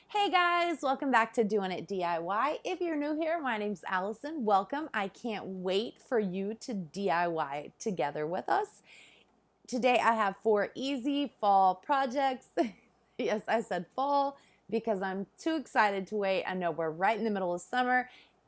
Hey guys, welcome back to Doing It DIY. If you're new here, my name's Allison. Welcome. I can't wait for you to DIY together with us. Today I have 4 easy fall projects. Yes, I said fall because I'm too excited to wait. I know we're right in the middle of summer.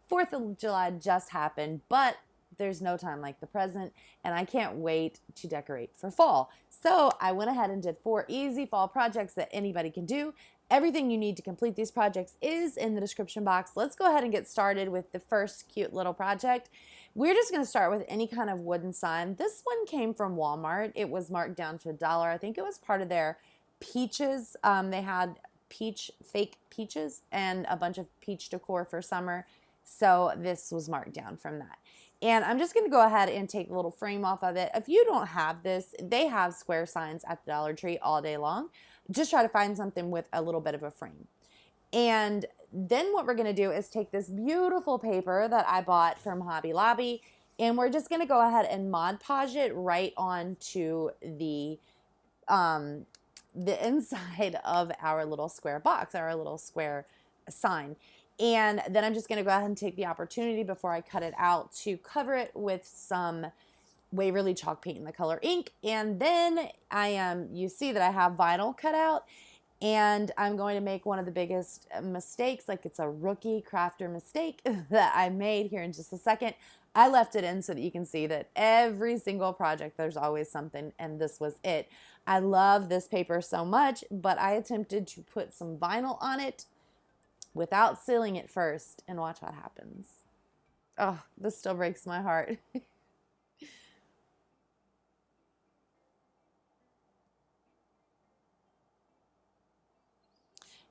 4th of July just happened, but there's no time like the present, and I can't wait to decorate for fall. So I went ahead and did 4 easy fall projects that anybody can do. Everything you need to complete these projects is in the description box. Let's go ahead and get started with the first cute little project. We're just going to start with any kind of wooden sign. This one came from Walmart. It was marked down to $1. I think it was part of their peaches. They had fake peaches and a bunch of peach decor for summer. So this was marked down from that. And I'm just going to go ahead and take a little frame off of it. If you don't have this, they have square signs at the Dollar Tree all day long. Just try to find something with a little bit of a frame. And then what we're going to do is take this beautiful paper that I bought from Hobby Lobby, and we're just going to go ahead and Mod Podge it right onto the inside of our little square box, our little square sign. And then I'm just going to go ahead and take the opportunity before I cut it out to cover it with some Waverly Chalk paint in the color ink. And then you see that I have vinyl cut out, and I'm going to make one of the biggest mistakes, like it's a rookie crafter mistake that I made here in just a second. I left it in so that you can see that every single project there's always something, and this was it. I love this paper so much, but I attempted to put some vinyl on it without sealing it first, and watch what happens. Oh, this still breaks my heart.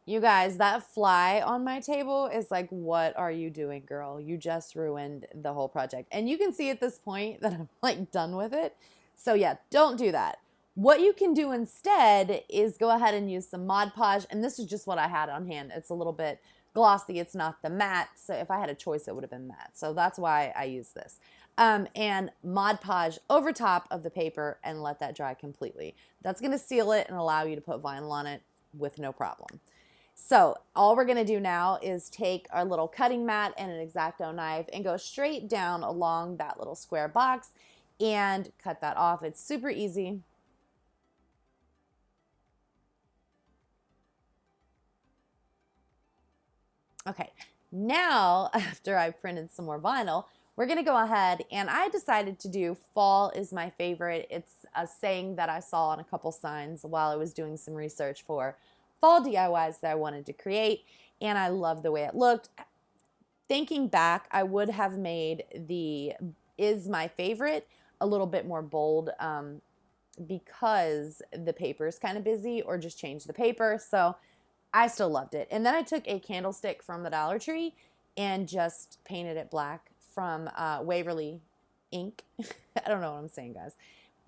You guys, that fly on my table is like, what are you doing, girl? You just ruined the whole project. And you can see at this point that I'm like done with it. So yeah, don't do that. What you can do instead is go ahead and use some Mod Podge. And this is just what I had on hand. It's a little bit glossy. It's not the matte. So if I had a choice, it would have been matte. So that's why I use this. And Mod Podge over top of the paper and let that dry completely. That's going to seal it and allow you to put vinyl on it with no problem. So all we're going to do now is take our little cutting mat and an X-Acto knife and go straight down along that little square box and cut that off. It's super easy. Okay, now after I printed some more vinyl, we're going to go ahead, and I decided to do fall is my favorite. It's a saying that I saw on a couple signs while I was doing some research for fall DIYs that I wanted to create, and I love the way it looked. Thinking back, I would have made the is my favorite a little bit more bold because the paper is kind of busy, or just change the paper. So I still loved it. And then I took a candlestick from the Dollar Tree and just painted it black from Waverly ink. I don't know what I'm saying, guys.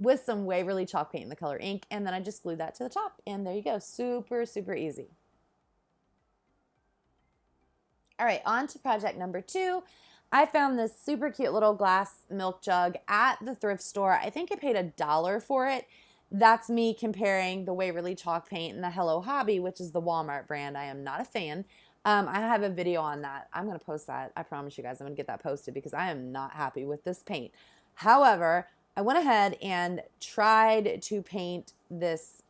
With some Waverly Chalk paint in the color ink, and then I just glued that to the top, and there you go. Super, super easy. All right, on to project number 2. I found this super cute little glass milk jug at the thrift store. I think I paid $1 for it. That's me comparing the Waverly Chalk paint and the Hello Hobby, which is the Walmart brand. I am not a fan. I have a video on that. I'm going to post that. I promise you guys I'm going to get that posted because I am not happy with this paint. However, I went ahead and tried to paint this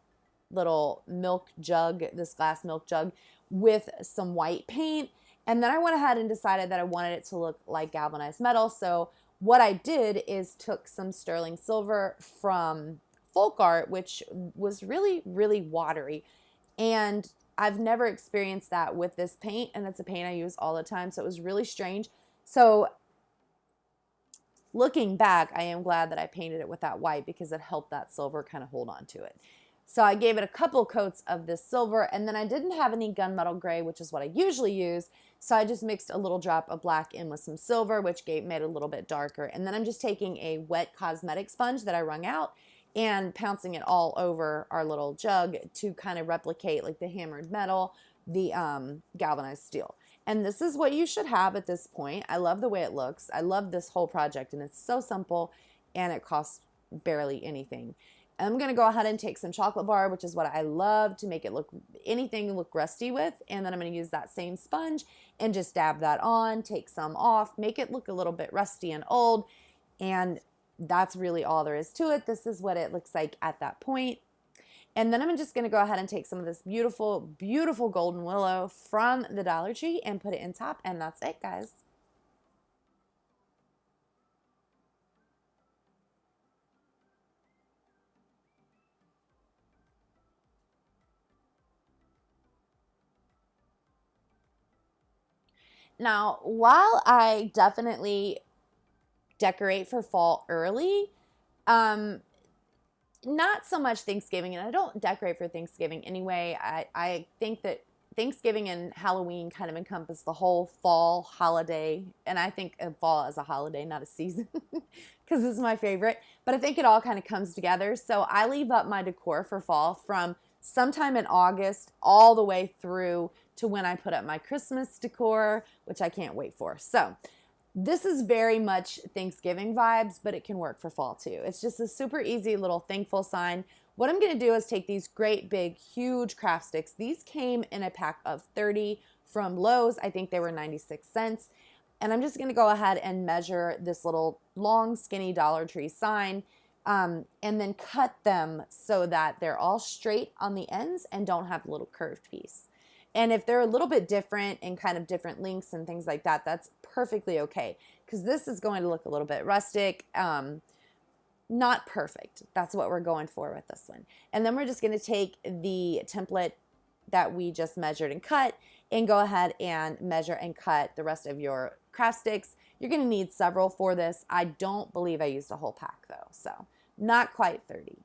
little milk jug, this glass milk jug, with some white paint. And then I went ahead and decided that I wanted it to look like galvanized metal. So what I did is took some sterling silver from FolkArt, which was really, really watery. And I've never experienced that with this paint, and it's a paint I use all the time. So it was really strange. So looking back, I am glad that I painted it with that white because it helped that silver kind of hold on to it. So I gave it a couple coats of this silver, and then I didn't have any gunmetal gray, which is what I usually use. So I just mixed a little drop of black in with some silver, which made it a little bit darker. And then I'm just taking a wet cosmetic sponge that I wrung out and pouncing it all over our little jug to kind of replicate like the hammered metal, the galvanized steel. And this is what you should have at this point. I love the way it looks. I love this whole project, and it's so simple, and it costs barely anything. I'm going to go ahead and take some chocolate bar, which is what I love to make it look, anything look rusty with. And then I'm going to use that same sponge and just dab that on, take some off, make it look a little bit rusty and old. And that's really all there is to it. This is what it looks like at that point. And then I'm just going to go ahead and take some of this beautiful, beautiful golden willow from the Dollar Tree and put it in top. And that's it, guys. Now, while I definitely decorate for fall early, um, not so much Thanksgiving, and I don't decorate for Thanksgiving anyway. I think that Thanksgiving and Halloween kind of encompass the whole fall holiday, and I think of fall as a holiday, not a season, because it's my favorite. But I think it all kind of comes together. So I leave up my decor for fall from sometime in August all the way through to when I put up my Christmas decor, which I can't wait for. So this is very much Thanksgiving vibes, but it can work for fall too. It's just a super easy little thankful sign. What I'm going to do is take these great big huge craft sticks. These came in a pack of 30 from Lowe's. I think they were 96 cents. And I'm just going to go ahead and measure this little long skinny Dollar Tree sign, and then cut them so that they're all straight on the ends and don't have a little curved piece. And if they're a little bit different and kind of different lengths and things like that, that's perfectly okay, because this is going to look a little bit rustic, not perfect. That's what we're going for with this one. And then we're just going to take the template that we just measured and cut and go ahead and measure and cut the rest of your craft sticks. You're going to need several for this. I don't believe I used a whole pack though, so not quite 30.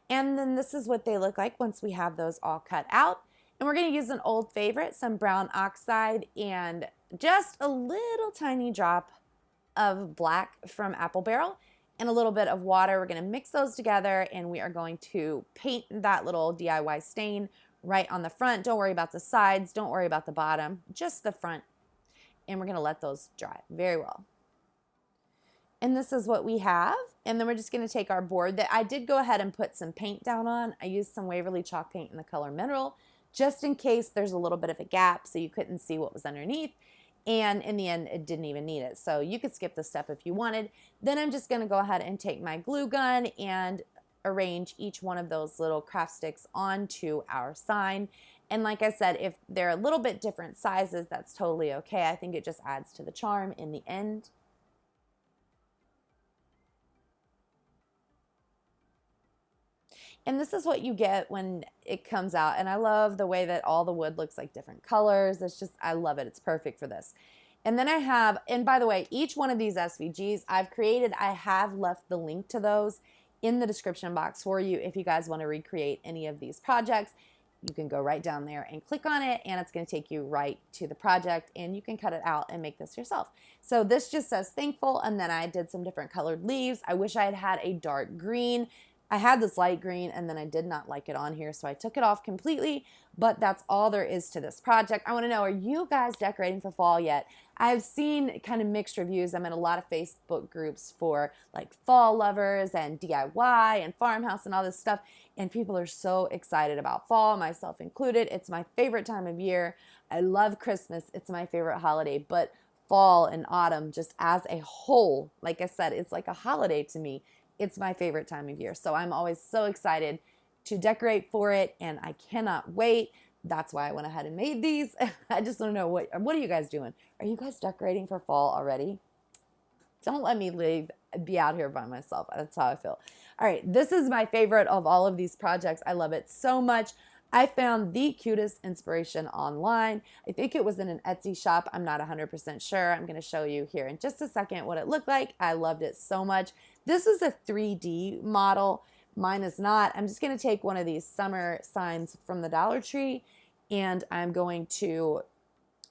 And then this is what they look like once we have those all cut out. And we're going to use an old favorite, some brown oxide, and just a little tiny drop of black from Apple Barrel and a little bit of water. We're going to mix those together, and we are going to paint that little DIY stain right on the front. Don't worry about the sides. Don't worry about the bottom, just the front. And we're going to let those dry very well. And this is what we have. And then we're just going to take our board that I did go ahead and put some paint down on. I used some Waverly Chalk paint in the color Mineral, just in case there's a little bit of a gap so you couldn't see what was underneath. And in the end, it didn't even need it. So you could skip this step if you wanted. Then I'm just going to go ahead and take my glue gun and arrange each one of those little craft sticks onto our sign. And like I said, if they're a little bit different sizes, that's totally okay. I think it just adds to the charm in the end. And this is what you get when it comes out. And I love the way that all the wood looks like different colors. It's just, I love it. It's perfect for this. And then I have, and by the way, each one of these SVGs I've created, I have left the link to those in the description box for you. If you guys want to recreate any of these projects, you can go right down there and click on it, and it's going to take you right to the project, and you can cut it out and make this yourself. So this just says thankful, and then I did some different colored leaves. I wish I had had a dark green. I had this light green, and then I did not like it on here, so I took it off completely, but that's all there is to this project. I want to know, are you guys decorating for fall yet? I've seen kind of mixed reviews. I'm in a lot of Facebook groups for like fall lovers and DIY and Farmhouse and all this stuff, and people are so excited about fall, myself included. It's my favorite time of year. I love Christmas. It's my favorite holiday, but fall and autumn just as a whole, like I said, it's like a holiday to me. It's my favorite time of year. So I'm always so excited to decorate for it, and I cannot wait. That's why I went ahead and made these. I just want to know, what are you guys doing? Are you guys decorating for fall already? Don't let me be out here by myself. That's how I feel. All right, this is my favorite of all of these projects. I love it so much. I found the cutest inspiration online. I think it was in an Etsy shop. I'm not 100% sure. I'm going to show you here in just a second what it looked like. I loved it so much. This is a 3D model. Mine is not. I'm just going to take one of these summer signs from the Dollar Tree, and I'm going to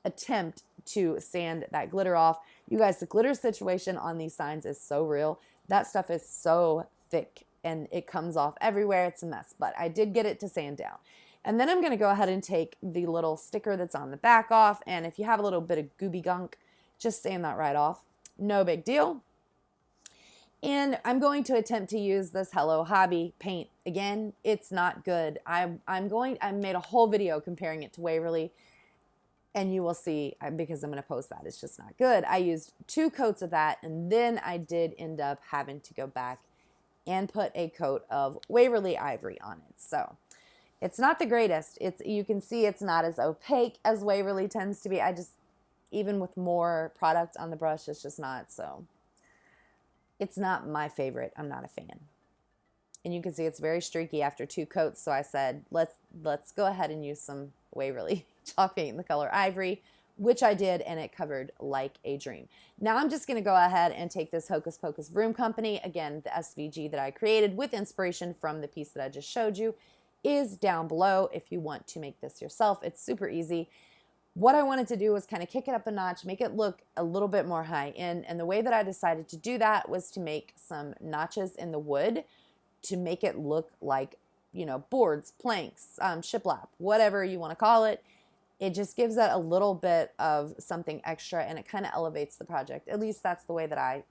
attempt to sand that glitter off. You guys, the glitter situation on these signs is so real. That stuff is so thick, and it comes off everywhere. It's a mess, but I did get it to sand down. And then I'm going to go ahead and take the little sticker that's on the back off. And if you have a little bit of gooby gunk, just sand that right off. No big deal. And I'm going to attempt to use this Hello Hobby paint. Again, it's not good. I made a whole video comparing it to Waverly, and you will see, because I'm going to post that, it's just not good. I used 2 coats of that, and then I did end up having to go back and put a coat of Waverly Ivory on it. So it's not the greatest. You can see it's not as opaque as Waverly tends to be. Even with more product on the brush, it's just not. So it's not my favorite. I'm not a fan. And you can see it's very streaky after 2 coats. So I said, let's go ahead and use some Waverly Chalk paint in the color Ivory, which I did, and it covered like a dream. Now I'm just going to go ahead and take this Hocus Pocus Broom Company. Again, the SVG that I created with inspiration from the piece that I just showed you is down below if you want to make this yourself. It's super easy. What I wanted to do was kind of kick it up a notch, make it look a little bit more high end. And the way that I decided to do that was to make some notches in the wood to make it look like, you know, boards, planks, shiplap, whatever you want to call it. It just gives it a little bit of something extra, and it kind of elevates the project. At least that's the way that I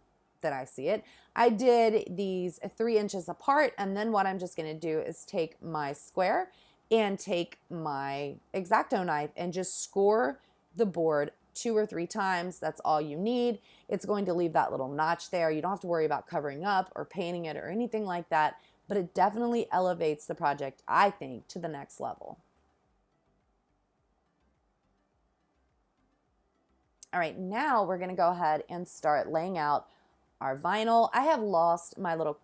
see it. I did these 3 inches apart, and then what I'm just going to do is take my square and take my X-Acto knife and just score the board 2 or 3 times. That's all you need. It's going to leave that little notch there. You don't have to worry about covering up or painting it or anything like that, but it definitely elevates the project, I think, to the next level. All right, now we're gonna go ahead and start laying out our vinyl. I have lost my little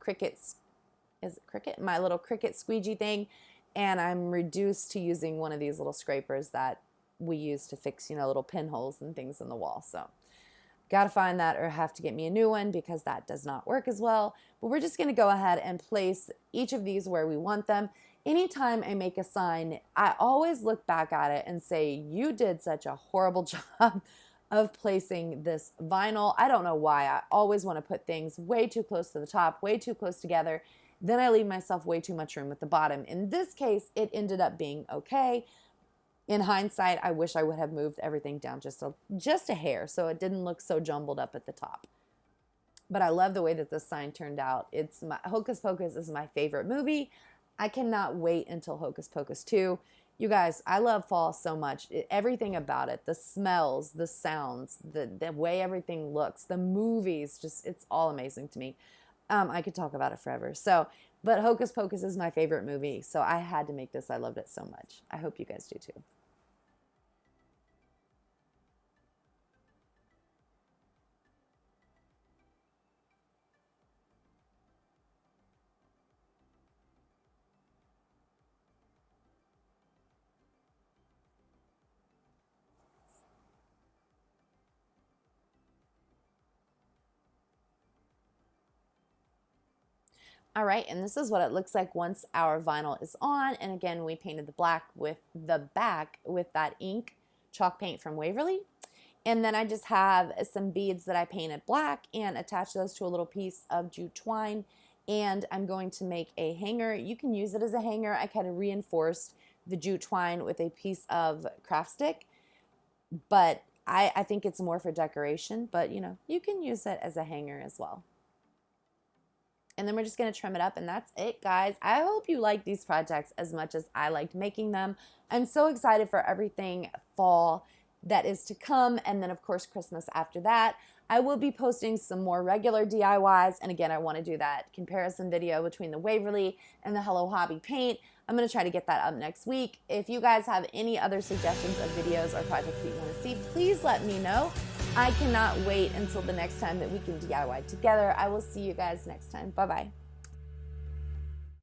my little Cricut squeegee thing, and I'm reduced to using one of these little scrapers that we use to fix, you know, little pinholes and things in the wall. So gotta find that, or have to get me a new one because that does not work as well. But we're just gonna go ahead and place each of these where we want them. Anytime I make a sign, I always look back at it and say, you did such a horrible job of placing this vinyl. I don't know why. I always want to put things way too close to the top, way too close together. Then I leave myself way too much room at the bottom. In this case, it ended up being okay. In hindsight, I wish I would have moved everything down just a hair so it didn't look so jumbled up at the top. But I love the way that this sign turned out. Hocus Pocus is my favorite movie. I cannot wait until Hocus Pocus 2. You guys, I love fall so much. Everything about it, the smells, the sounds, the way everything looks, the movies, just, it's all amazing to me. I could talk about it forever. But Hocus Pocus is my favorite movie, so I had to make this. I loved it so much. I hope you guys do too. All right, and this is what it looks like once our vinyl is on. And again, we painted the black with the back with that ink chalk paint from Waverly. And then I just have some beads that I painted black and attach those to a little piece of jute twine. And I'm going to make a hanger. You can use it as a hanger. I kind of reinforced the jute twine with a piece of craft stick, but I think it's more for decoration, but you know, you can use it as a hanger as well. And then we're just going to trim it up, and that's it, guys. I hope you like these projects as much as I liked making them. I'm so excited for everything fall that is to come, and then of course Christmas after that. I will be posting some more regular DIYs, and again, I want to do that comparison video between the Waverly and the Hello Hobby paint. I'm going to try to get that up next week. If you guys have any other suggestions of videos or projects that you want to see, please let me know. I cannot wait until the next time that we can DIY together. I will see you guys next time. Bye-bye.